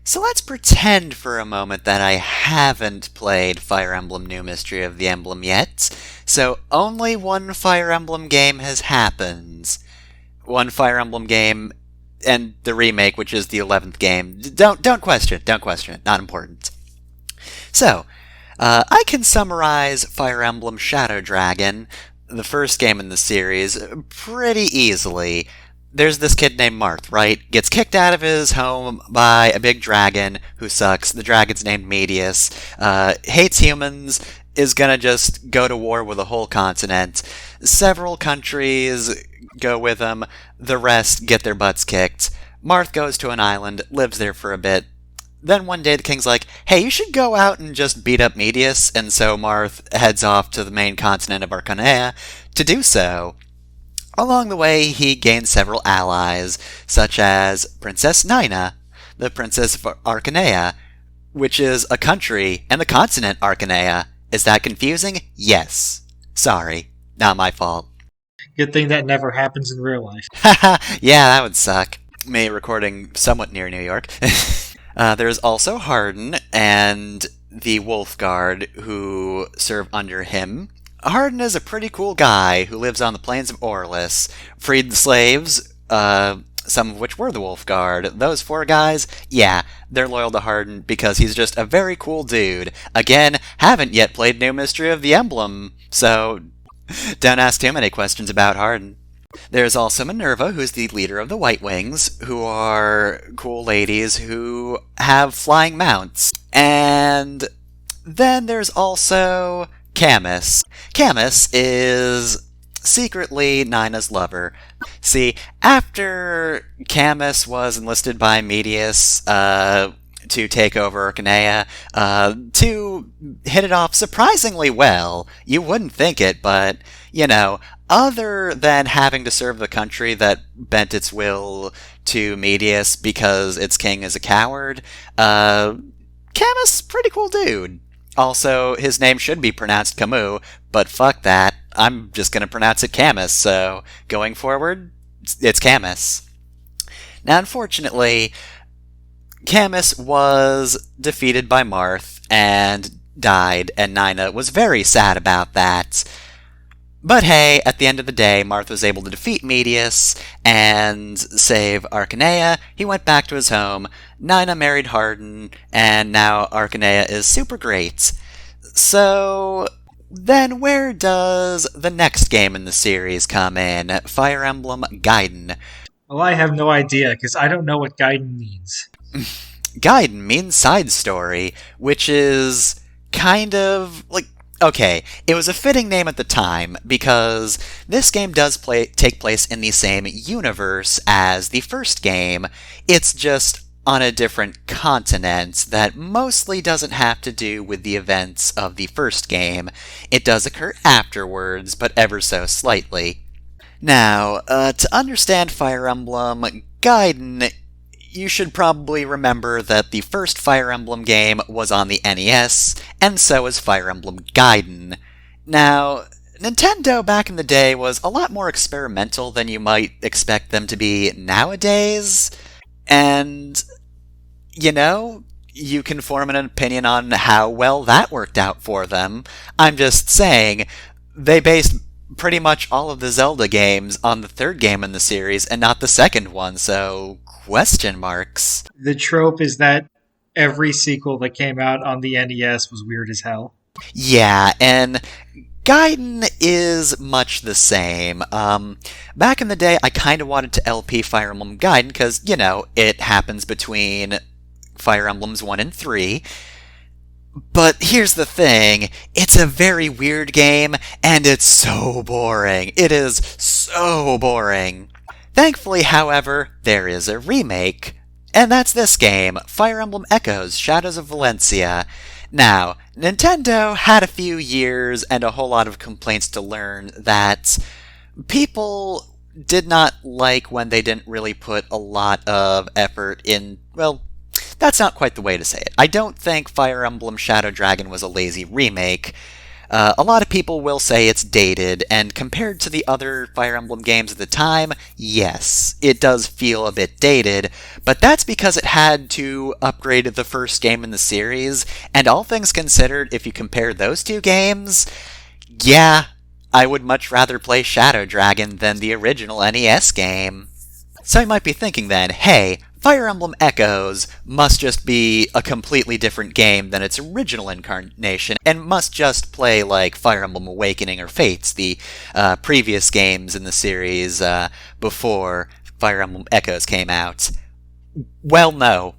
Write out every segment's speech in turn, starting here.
So let's pretend for a moment that I haven't played Fire Emblem New Mystery of the Emblem yet. So only one Fire Emblem game has happened. One Fire Emblem game and the remake, which is the 11th game. Don't question it, not important. So, I can summarize Fire Emblem Shadow Dragon, the first game in the series, pretty easily. There's this kid named Marth, right? Gets kicked out of his home by a big dragon who sucks. The dragon's named Medius. Hates humans, is gonna just go to war with a whole continent. Several countries go with him. The rest get their butts kicked. Marth goes to an island, lives there for a bit. Then one day the king's like, hey, you should go out and just beat up Medius, and so Marth heads off to the main continent of Arcanea to do so. Along the way, he gains several allies, such as Princess Nina, the Princess of Arcanea, which is a country, and the continent Arcanea. Is that confusing? Yes. Sorry. Not my fault. Good thing that never happens in real life. Haha, yeah, that would suck. Me recording somewhat near New York. There's also Hardin and the Wolf Guard who serve under him. Hardin is a pretty cool guy who lives on the plains of Orlis, freed the slaves, some of which were the Wolf Guard. Those four guys, yeah, they're loyal to Hardin because he's just a very cool dude. Again, haven't yet played New Mystery of the Emblem, so don't ask too many questions about Hardin. There's also Minerva, who's the leader of the White Wings, who are cool ladies who have flying mounts. And then there's also Camus. Camus is secretly Nina's lover. See, after Camus was enlisted by Medius to take over Arcanea, to hit it off surprisingly well. You wouldn't think it, but, you know, other than having to serve the country that bent its will to Medius because its king is a coward, Camus, pretty cool dude. Also, his name should be pronounced Camus, but fuck that. I'm just gonna pronounce it Camus, so going forward, it's Camus. Now, unfortunately, Camus was defeated by Marth and died, and Nina was very sad about that. But hey, at the end of the day, Marth was able to defeat Medius and save Arcanea. He went back to his home. Nina married Hardin, and now Arcanea is super great. So then where does the next game in the series come in? Fire Emblem Gaiden. Well, I have no idea, because I don't know what Gaiden means. Gaiden means side story, which is kind of like, okay, it was a fitting name at the time, because this game does take place in the same universe as the first game. It's just on a different continent that mostly doesn't have to do with the events of the first game. It does occur afterwards, but ever so slightly. Now, to understand Fire Emblem Gaiden, you should probably remember that the first Fire Emblem game was on the NES, and so is Fire Emblem Gaiden. Now, Nintendo back in the day was a lot more experimental than you might expect them to be nowadays, and, you know, you can form an opinion on how well that worked out for them. I'm just saying, they based pretty much all of the Zelda games on the third game in the series and not the second one, so question marks. The trope is that every sequel that came out on the NES was weird as hell. Yeah, and Gaiden is much the same. Back in the day, I kind of wanted to LP Fire Emblem Gaiden because, you know, it happens between Fire Emblems 1 and 3. But here's the thing, it's a very weird game, and it's so boring. It is so boring. Thankfully, however, there is a remake, and that's this game, Fire Emblem Echoes, Shadows of Valencia. Now, Nintendo had a few years and a whole lot of complaints to learn that people did not like when they didn't really put a lot of effort in, well, that's not quite the way to say it. I don't think Fire Emblem Shadow Dragon was a lazy remake. A lot of people will say it's dated, and compared to the other Fire Emblem games at the time, yes, it does feel a bit dated, but that's because it had to upgrade the first game in the series, and all things considered, if you compare those two games, yeah, I would much rather play Shadow Dragon than the original NES game. So you might be thinking then, hey, Fire Emblem Echoes must just be a completely different game than its original incarnation, and must just play like Fire Emblem Awakening or Fates, the previous games in the series before Fire Emblem Echoes came out. Well, no.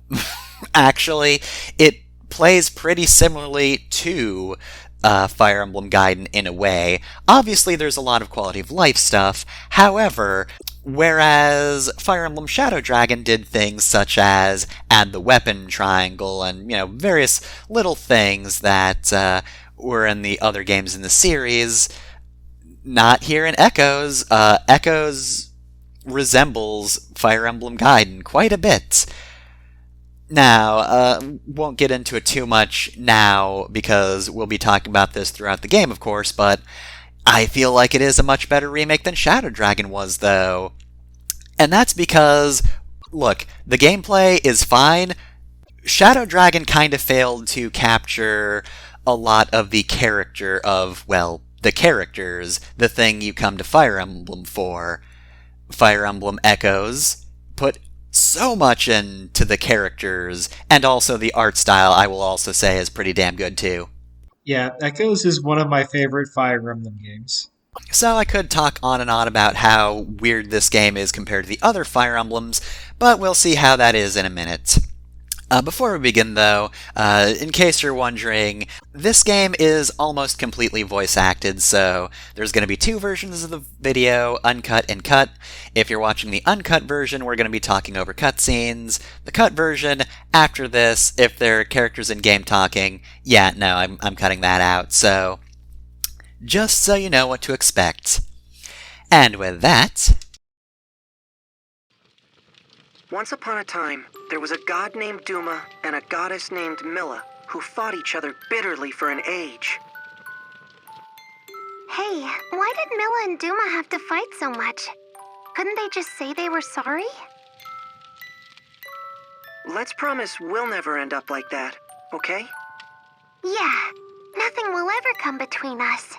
Actually, it plays pretty similarly to Fire Emblem Gaiden in a way. Obviously, there's a lot of quality of life stuff. However, whereas Fire Emblem Shadow Dragon did things such as add the weapon triangle and, various little things that were in the other games in the series, not here in Echoes. Echoes resembles Fire Emblem Gaiden quite a bit. Now, won't get into it too much now because we'll be talking about this throughout the game, of course, but I feel like it is a much better remake than Shadow Dragon was, though. And that's because, look, the gameplay is fine. Shadow Dragon kind of failed to capture a lot of the character of, well, the characters, the thing you come to Fire Emblem for. Fire Emblem Echoes put so much into the characters, and also the art style, I will also say, is pretty damn good, too. Yeah, Echoes is one of my favorite Fire Emblem games. So I could talk on and on about how weird this game is compared to the other Fire Emblems, but we'll see how that is in a minute. Before we begin, though, in case you're wondering, this game is almost completely voice-acted, so there's going to be two versions of the video, uncut and cut. If you're watching the uncut version, we're going to be talking over cutscenes. The cut version, after this, if there are characters in-game talking, yeah, no, I'm cutting that out, so just so you know what to expect. And with that... Once upon a time, there was a god named Duma and a goddess named Milla who fought each other bitterly for an age. Hey, why did Milla and Duma have to fight so much? Couldn't they just say they were sorry? Let's promise we'll never end up like that, okay? Yeah, nothing will ever come between us.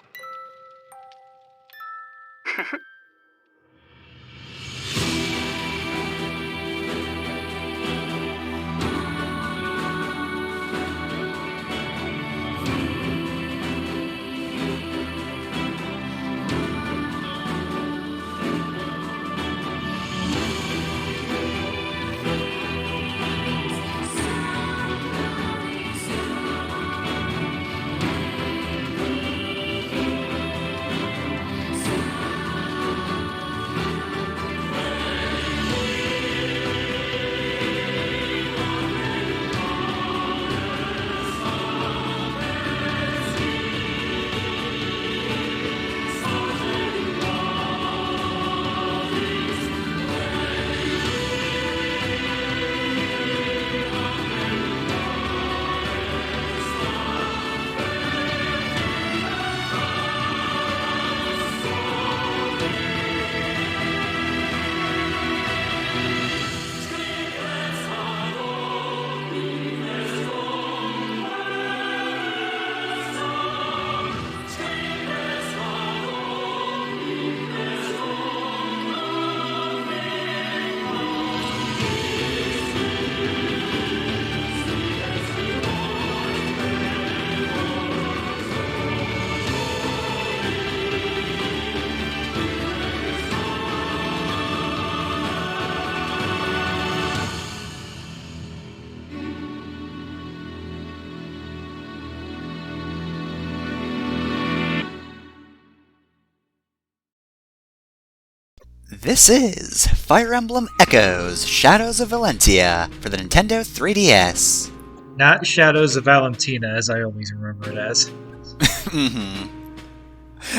This is Fire Emblem Echoes, Shadows of Valentia for the Nintendo 3DS. Not Shadows of Valentina, as I always remember it as.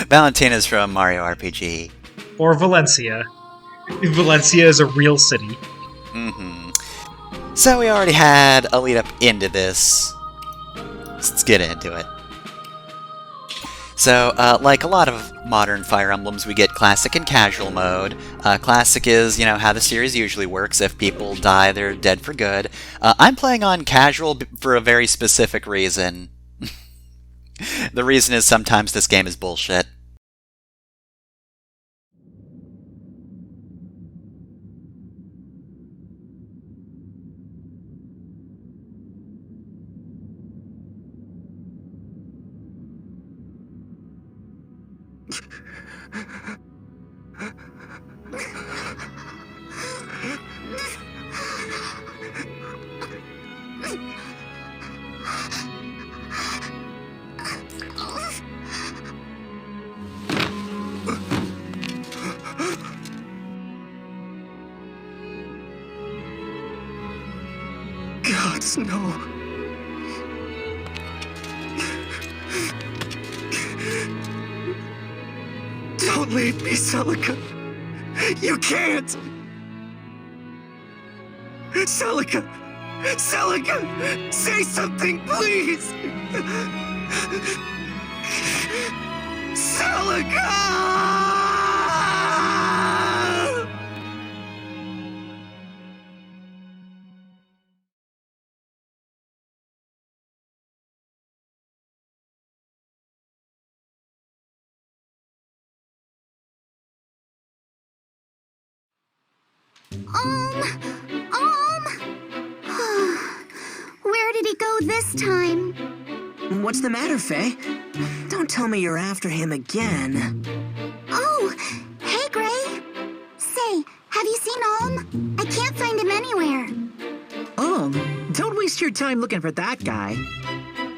Valentina's from Mario RPG. Or Valencia. Valencia is a real city. So we already had a lead up into this. Let's get into it. So, like a lot of modern Fire Emblems, we get Classic and Casual mode. Classic is, how the series usually works. If people die, they're dead for good. I'm playing on Casual for a very specific reason. The reason is sometimes this game is bullshit. Gods, no. Don't leave me, Celica. You can't. Celica! Celica! Say something, please! Celica! Where did he go this time? What's the matter, Faye? Don't tell me you're after him again. Oh, hey, Gray. Say, have you seen Alm? I can't find him anywhere. Oh, don't waste your time looking for that guy.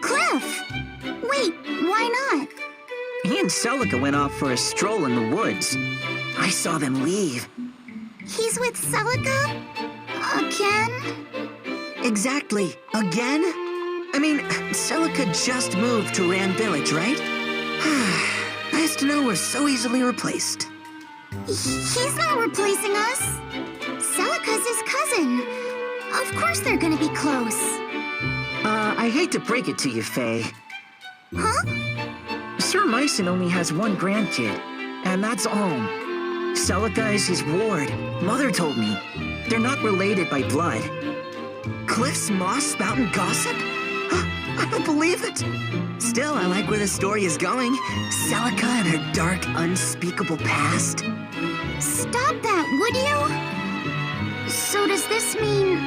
Cliff! Wait, why not? He and Celica went off for a stroll in the woods. I saw them leave. He's with Celica? Again? Exactly. Again? I mean, Celica just moved to Rand Village, right? Nice to know we're so easily replaced. He's not replacing us. Celica's his cousin. Of course they're gonna be close. I hate to break it to you, Faye. Huh? Sir Myson only has one grandkid, and that's Alm. Celica is his ward. Mother told me. They're not related by blood. Cliff's moss spouting gossip? I don't believe it. Still, I like where the story is going. Celica and her dark, unspeakable past. Stop that, would you? So does this mean...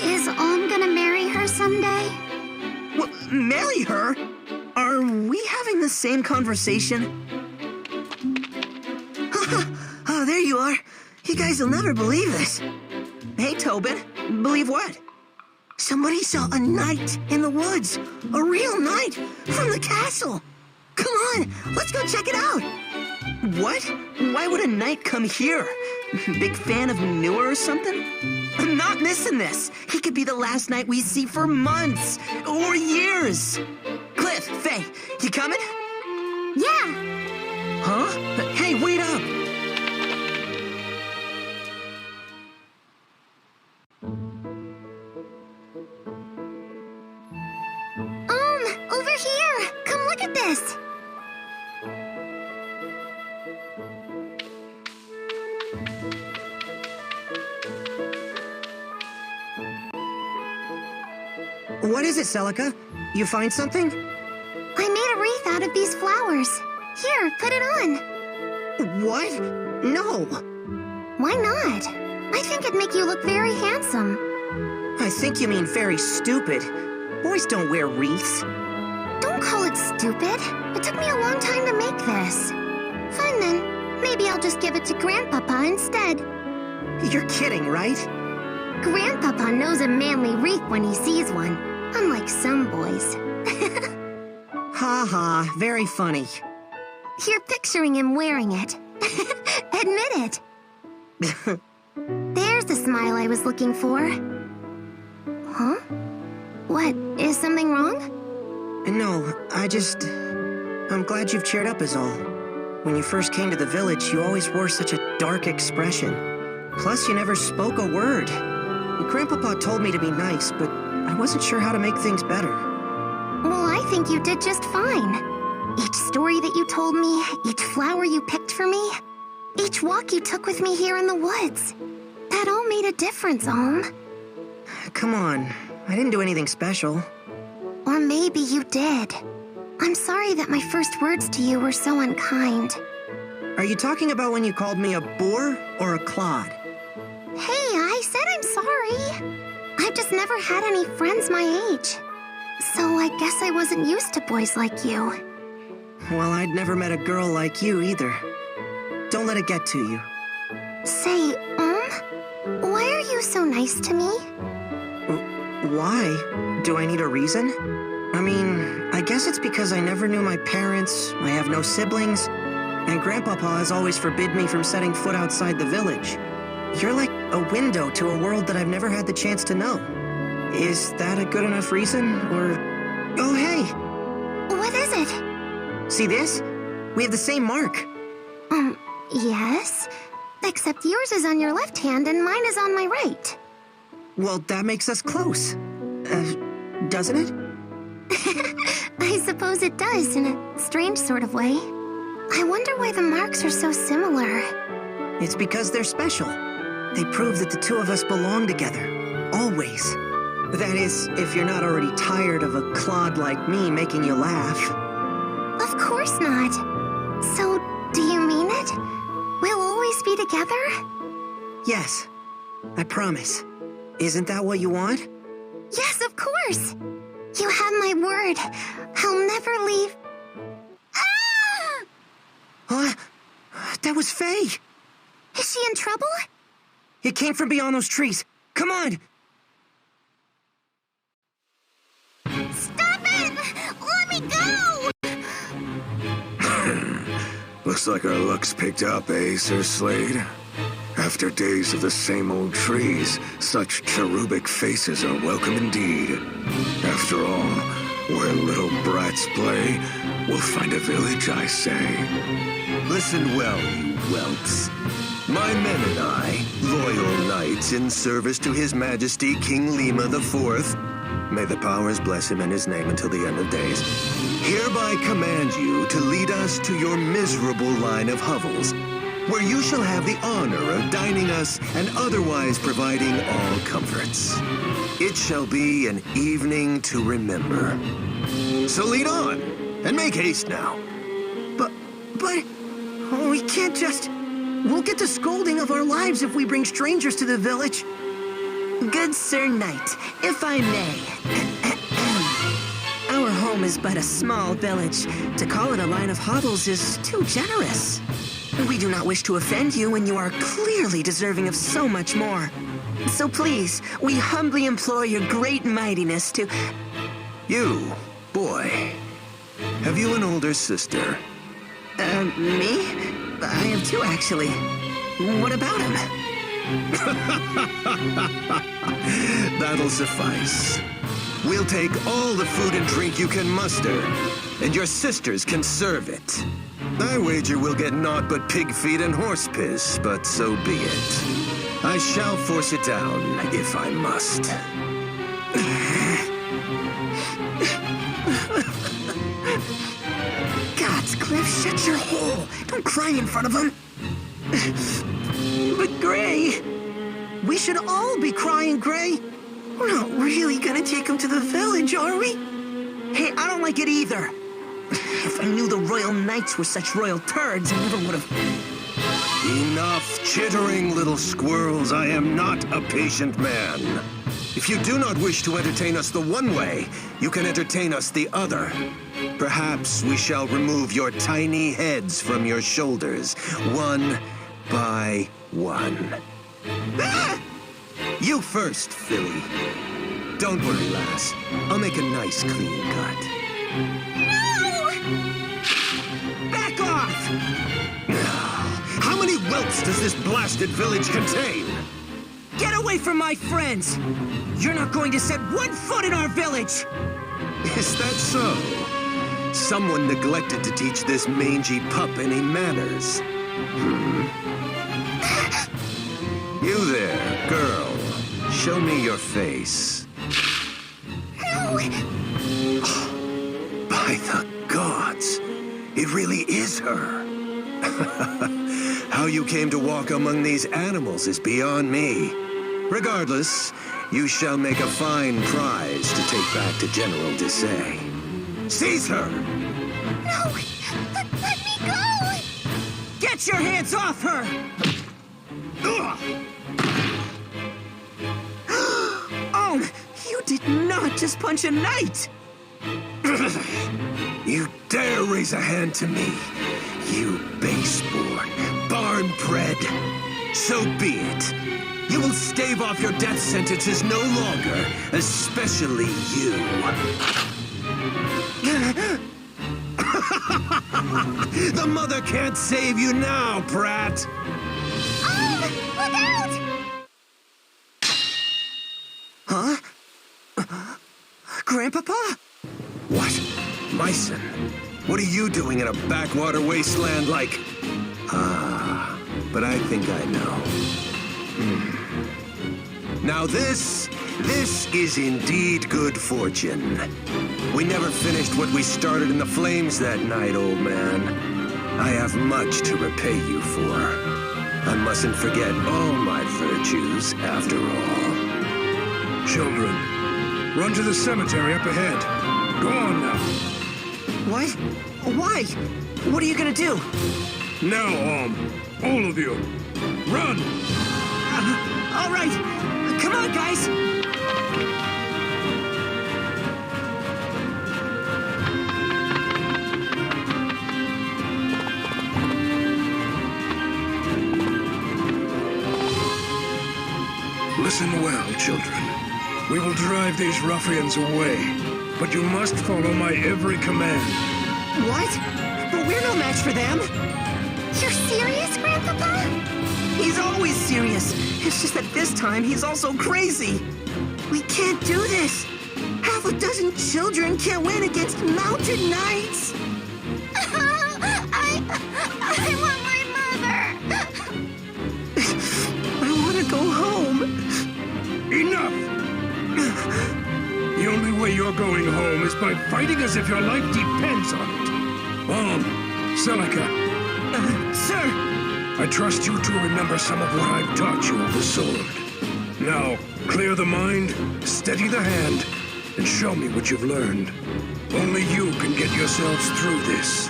is Alm gonna marry her someday? What, marry her? Are we having the same conversation? Oh, there you are. You guys will never believe this. Hey, Tobin. Believe what? Somebody saw a knight in the woods. A real knight from the castle. Come on, let's go check it out. What? Why would a knight come here? Big fan of manure or something? I'm not missing this. He could be the last knight we see for months or years. Cliff, Faye, you coming? Yeah. Huh? Hey, wait up. Over here. Come look at this. What is it, Celica? You find something? I made a wreath out of these flowers. Here, put it on. What? No. Why not? I think it'd make you look very handsome. I think you mean very stupid. Boys don't wear wreaths. Don't call it stupid. It took me a long time to make this. Fine then. Maybe I'll just give it to Grandpapa instead. You're kidding, right? Grandpapa knows a manly wreath when he sees one, unlike some boys. Ha ha, very funny. You're picturing him wearing it. Admit it. There's the smile I was looking for. Huh? What, is something wrong? No, I'm glad you've cheered up is all. When you first came to the village, you always wore such a dark expression. Plus, you never spoke a word. Grandpapa told me to be nice, but I wasn't sure how to make things better. Well, I think you did just fine. Each story that you told me, each flower you picked for me, each walk you took with me here in the woods. That all made a difference, Om. Come on, I didn't do anything special. Or maybe you did. I'm sorry that my first words to you were so unkind. Are you talking about when you called me a boar or a clod? Hey, I said I'm sorry. I've just never had any friends my age. So I guess I wasn't used to boys like you. Well, I'd never met a girl like you either. Don't let it get to you. Say, why are you so nice to me? Why? Do I need a reason? I mean, I guess it's because I never knew my parents, I have no siblings, and Grandpapa has always forbid me from setting foot outside the village. You're like a window to a world that I've never had the chance to know. Is that a good enough reason, or... Oh, hey! What is it? See this? We have the same mark. Yes. Except yours is on your left hand and mine is on my right. Well, that makes us close. Doesn't it? I suppose it does, in a strange sort of way. I wonder why the marks are so similar. It's because they're special. They prove that the two of us belong together. Always. That is, if you're not already tired of a clod like me making you laugh. Of course not. So, do you mean it? We'll always be together? Yes. I promise. Isn't that what you want? Yes, of course. You have my word. I'll never leave. Ah! Huh? That was Faye. Is she in trouble? It came from beyond those trees. Come on! Stop it! Let me go! Looks like our luck's picked up, eh, Sir Slade? After days of the same old trees, such cherubic faces are welcome indeed. After all, where little brats play, we'll find a village, I say. Listen well, you whelps. My men and I, loyal knights in service to His Majesty King Lima IV, may the powers bless him and his name until the end of days, hereby command you to lead us to your miserable line of hovels, where you shall have the honor of dining us and otherwise providing all comforts. It shall be an evening to remember. So lead on, and make haste now. But... we can't just... We'll get the scolding of our lives if we bring strangers to the village. Good Sir Knight, if I may. Our home is but a small village. To call it a line of hovels is too generous. We do not wish to offend you, and you are clearly deserving of so much more. So please, we humbly implore your great mightiness to... You, boy, have you an older sister? Me? I have two, actually. What about him? That'll suffice. We'll take all the food and drink you can muster, and your sisters can serve it. I wager we'll get naught but pig feet and horse piss, but so be it. I shall force it down, if I must. Gods, Cliff, shut your hole. Don't cry in front of him. But Gray, we should all be crying, Gray. We're not really gonna take him to the village, are we? Hey, I don't like it either. If I knew the Royal Knights were such royal turds, I never would have... Enough chittering, little squirrels. I am not a patient man. If you do not wish to entertain us the one way, you can entertain us the other. Perhaps we shall remove your tiny heads from your shoulders, one by one. Ah! You first, Philly. Don't worry, lass. I'll make a nice, clean cut. Back off! How many whelps does this blasted village contain? Get away from my friends! You're not going to set one foot in our village! Is that so? Someone neglected to teach this mangy pup any manners. You there, girl. Show me your face. No! By the gods, her. How you came to walk among these animals is beyond me. Regardless, you shall make a fine prize to take back to General Desai. Seize her! No! Let me go! Get your hands off her! Oh, you did not just punch a knight! You dare raise a hand to me, you base-born, barn-bred. So be it. You will stave off your death sentences no longer, especially you. The mother can't save you now, brat. Look out! Huh? Grandpapa? What? Myson? What are you doing in a backwater wasteland like... Ah, but I think I know. Now this is indeed good fortune. We never finished what we started in the flames that night, old man. I have much to repay you for. I mustn't forget all my virtues, after all. Children, run to the cemetery up ahead. Go on now. What? Why? What are you gonna do? Now, all of you, run! All right, come on, guys. Listen well, children. We will drive these ruffians away, but you must follow my every command. What? But we're no match for them. You're serious, Grandpapa? He's always serious. It's just that this time he's also crazy. We can't do this. Half a dozen children can't win against mountain knights. I want my mother. I want to go home. Enough! The only way you're going home is by fighting as if your life depends on it. Celica, Sir! I trust you to remember some of what I've taught you of the sword. Now, clear the mind, steady the hand, and show me what you've learned. Only you can get yourselves through this.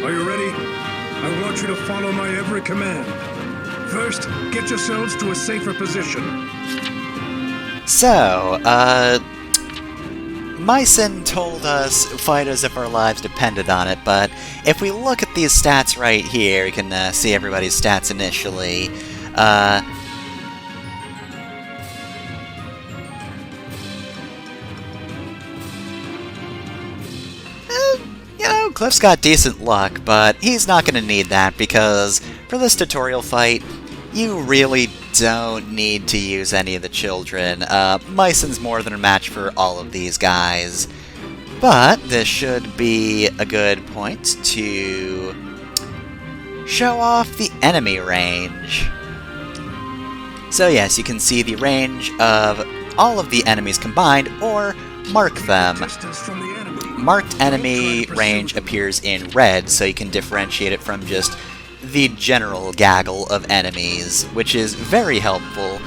Are you ready? I want you to follow my every command. First, get yourselves to a safer position. So, Myson told us fight as if our lives depended on it, but if we look at these stats right here, you can see everybody's stats initially. Cliff's got decent luck, but he's not going to need that because for this tutorial fight, you really don't need to use any of the children. Myson's more than a match for all of these guys. But this should be a good point to show off the enemy range. So yes, you can see the range of all of the enemies combined, or mark them. Distance from the enemy. Marked enemy range appears in red, so you can differentiate it from just the general gaggle of enemies, which is very helpful.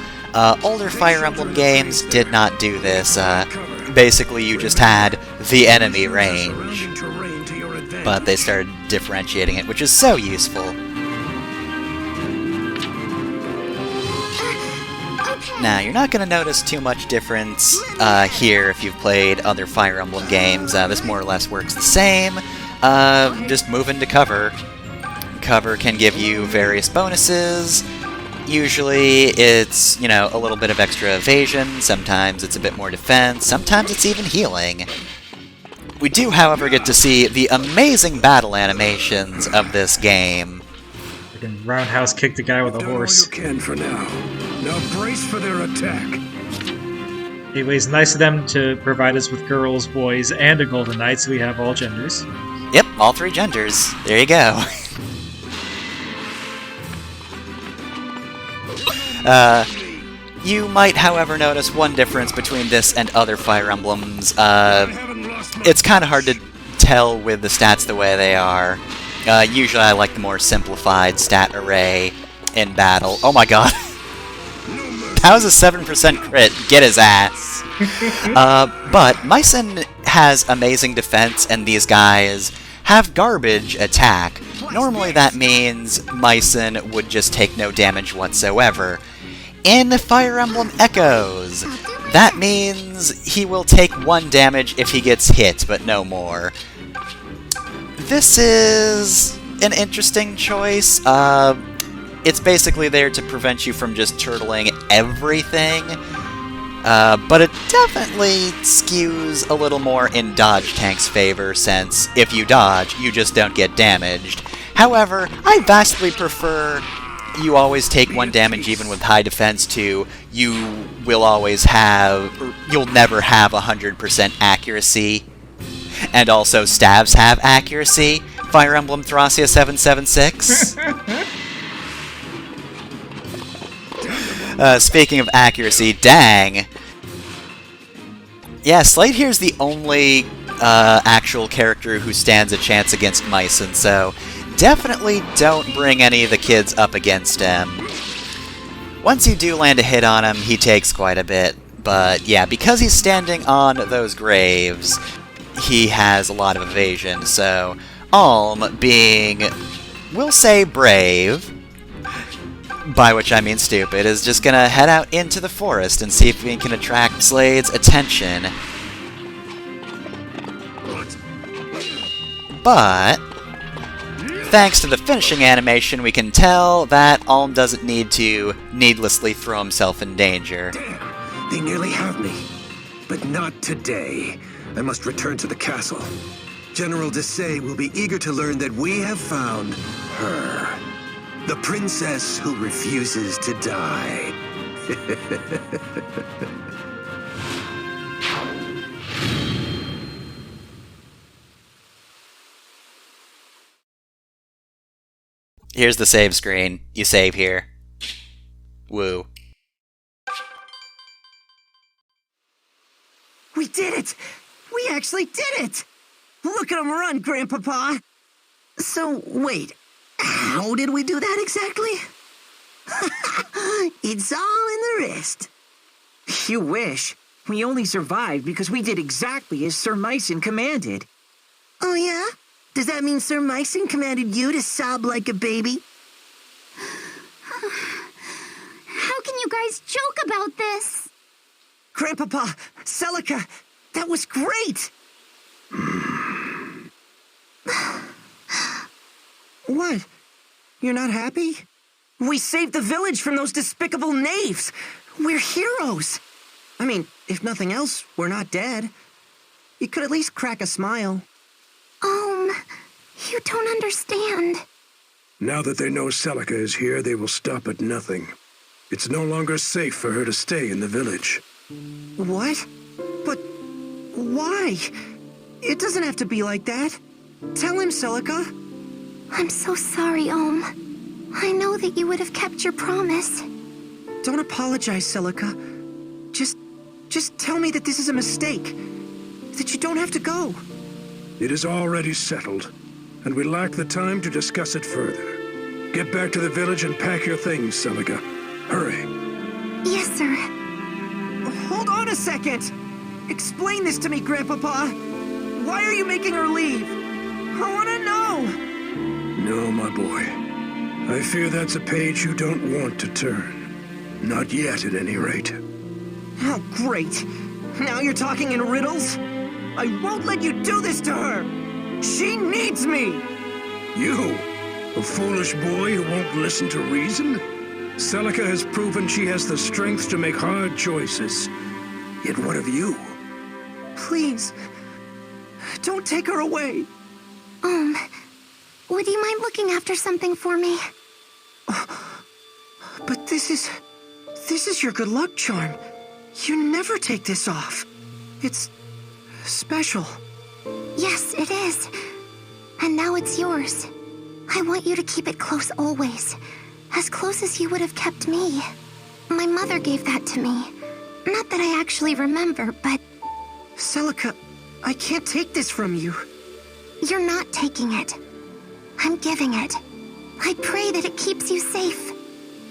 Older Fire Emblem games did not do this. Basically, you just had the enemy range, but they started differentiating it, which is so useful. Now, you're not going to notice too much difference here if you've played other Fire Emblem games. This more or less works the same. Just move into cover. Cover can give you various bonuses. Usually it's, a little bit of extra evasion. Sometimes it's a bit more defense. Sometimes it's even healing. We do, however, get to see the amazing battle animations of this game. I can roundhouse kick the guy with a Done all horse. you can for now. Now brace for their attack. Anyways, nice of them to provide us with girls, boys, and a golden knight, so we have all genders. Yep, all three genders. There you go. You might, however, notice one difference between this and other Fire Emblems. It's kind of hard to tell with the stats the way they are. Usually I like the more simplified stat array in battle. Oh my god. That was a 7% crit. Get his ass. But Mycin has amazing defense, and these guys have garbage attack. Normally that means Mycin would just take no damage whatsoever. In Fire Emblem Echoes, that means he will take 1 damage if he gets hit, but no more. This is an interesting choice. It's basically there to prevent you from just turtling everything, but it definitely skews a little more in Dodge Tank's favor, since if you dodge, you just don't get damaged. However, I vastly prefer you always take 1 damage even with high defense to you will always have, you'll never have 100% accuracy. And also stabs have accuracy. Fire Emblem Thracia 776. Speaking of accuracy, dang. Yeah, Slade here's the only actual character who stands a chance against Mycin, so definitely don't bring any of the kids up against him. Once you do land a hit on him, he takes quite a bit, but yeah, because he's standing on those graves, he has a lot of evasion, so Alm, being, we'll say brave, by which I mean stupid, is just gonna head out into the forest and see if we can attract Slade's attention. But thanks to the finishing animation, we can tell that Alm doesn't need to needlessly throw himself in danger. Damn, they nearly have me. But not today. I must return to the castle. General Desai will be eager to learn that we have found her. The princess who refuses to die. Here's the save screen. You save here. Woo. We did it! We actually did it! Look at him run, Grandpapa! So, wait. How did we do that exactly? It's all in the wrist. You wish. We only survived because we did exactly as Sir Mycin commanded. Oh yeah? Does that mean Sir Mycin commanded you to sob like a baby? How can you guys joke about this? Grandpapa, Celica, that was great! What? You're not happy? We saved the village from those despicable knaves! We're heroes! I mean, if nothing else, we're not dead. You could at least crack a smile. You don't understand. Now that they know Celica is here, they will stop at nothing. It's no longer safe for her to stay in the village. What? But why? It doesn't have to be like that. Tell him, Celica. I'm so sorry, Ohm. I know that you would have kept your promise. Don't apologize, Celica. Just tell me that this is a mistake. That you don't have to go. It is already settled, and we lack the time to discuss it further. Get back to the village and pack your things, Celica. Hurry. Yes, sir. Hold on a second! Explain this to me, Grandpapa. Why are you making her leave? I want to know! No, my boy. I fear that's a page you don't want to turn. Not yet, at any rate. Oh, great. Now you're talking in riddles? I won't let you do this to her! She needs me! You? A foolish boy who won't listen to reason? Celica has proven she has the strength to make hard choices. Yet what of you? Please, don't take her away. Would you mind looking after something for me? But this is your good luck charm. You never take this off. It's special. Yes, it is. And now it's yours. I want you to keep it close always. As close as you would have kept me. My mother gave that to me. Not that I actually remember, but... Celica, I can't take this from you. You're not taking it. I'm giving it. I pray that it keeps you safe.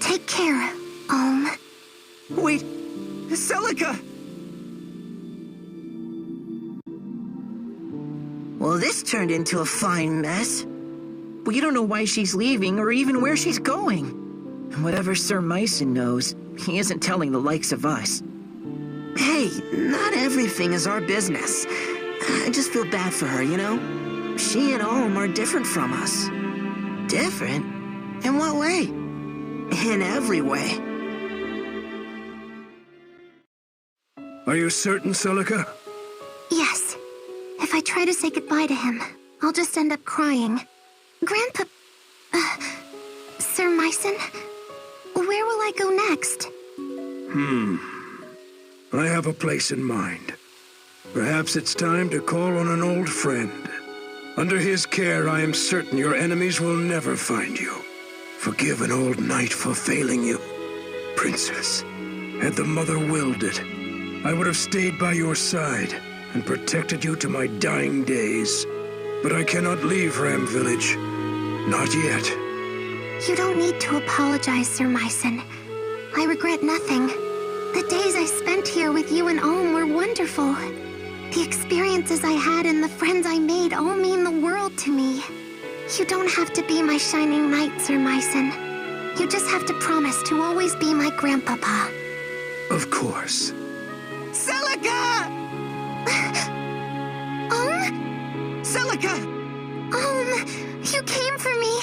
Take care, Om. Wait, Celica! Well, this turned into a fine mess. We don't know why she's leaving or even where she's going. And whatever Sir Myson knows, he isn't telling the likes of us. Hey, not everything is our business. I just feel bad for her, you know? She and Om are different from us. Different? In what way? In every way. Are you certain, Celica? Yes. If I try to say goodbye to him, I'll just end up crying. Grandpa... Sir Myson? Where will I go next? I have a place in mind. Perhaps it's time to call on an old friend. Under his care, I am certain your enemies will never find you. Forgive an old knight for failing you. Princess, had the mother willed it, I would have stayed by your side and protected you to my dying days. But I cannot leave Ram Village. Not yet. You don't need to apologize, Sir Myson. I regret nothing. The days I spent here with you and Om were wonderful. The experiences I had and the friends I made all mean the world to me. You don't have to be my shining knight, Sir Myson. You just have to promise to always be my grandpapa. Of course. Celica! Celica! You came for me.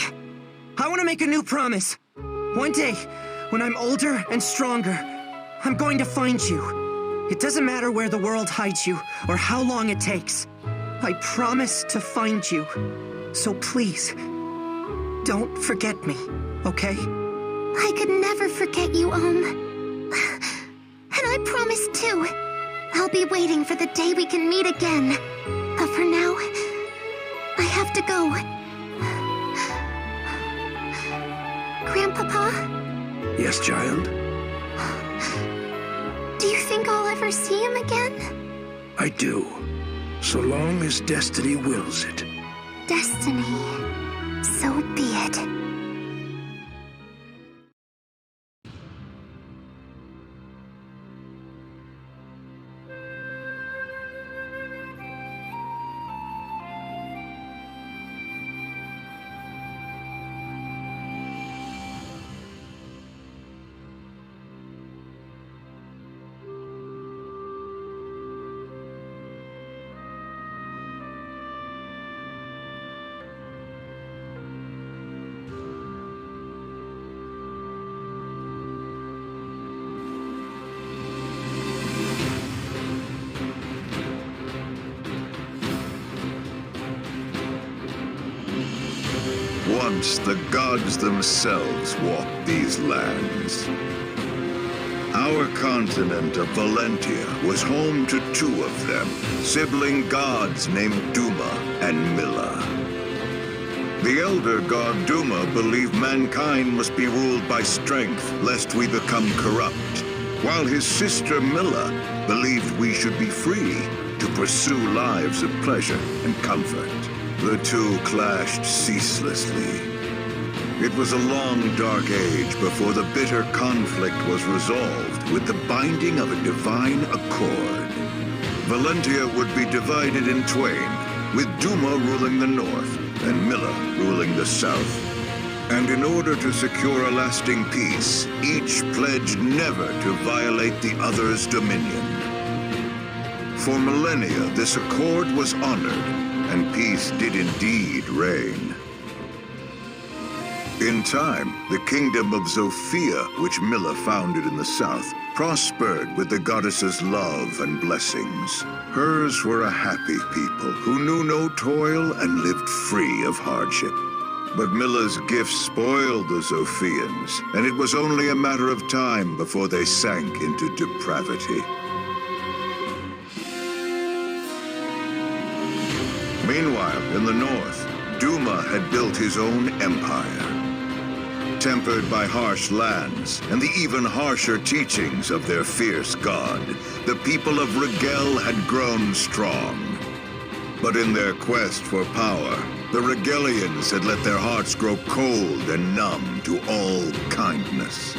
I want to make a new promise. One day, when I'm older and stronger, I'm going to find you. It doesn't matter where the world hides you or how long it takes. I promise to find you. So please, don't forget me, okay? I could never forget you, Om. And I promise too. I'll be waiting for the day we can meet again. But for now, I have to go. Grandpapa? Yes, child? Do you think I'll ever see him again? I do. So long as destiny wills it. Destiny. So be it. Once the gods themselves walked these lands. Our continent of Valentia was home to two of them, sibling gods named Duma and Milla. The elder god Duma believed mankind must be ruled by strength, lest we become corrupt, while his sister Milla believed we should be free to pursue lives of pleasure and comfort. The two clashed ceaselessly. It was a long, dark age before the bitter conflict was resolved with the binding of a divine accord. Valentia would be divided in twain, with Duma ruling the north and Milla ruling the south. And in order to secure a lasting peace, each pledged never to violate the other's dominion. For millennia, this accord was honored, and peace did indeed reign. In time, the kingdom of Zofia, which Milla founded in the south, prospered with the goddess's love and blessings. Hers were a happy people who knew no toil and lived free of hardship. But Milla's gifts spoiled the Zofians, and it was only a matter of time before they sank into depravity. Meanwhile, in the north, Duma had built his own empire. Tempered by harsh lands and the even harsher teachings of their fierce god, the people of Rigel had grown strong. But in their quest for power, the Regalians had let their hearts grow cold and numb to all kindness.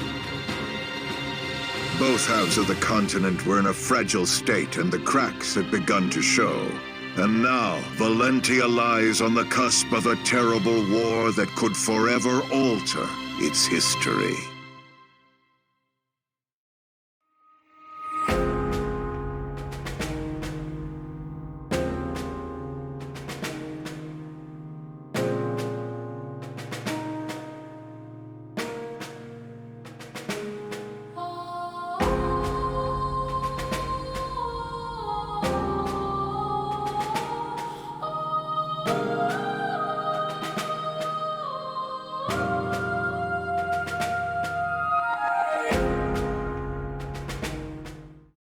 Both halves of the continent were in a fragile state, and the cracks had begun to show. And now, Valentia lies on the cusp of a terrible war that could forever alter its history.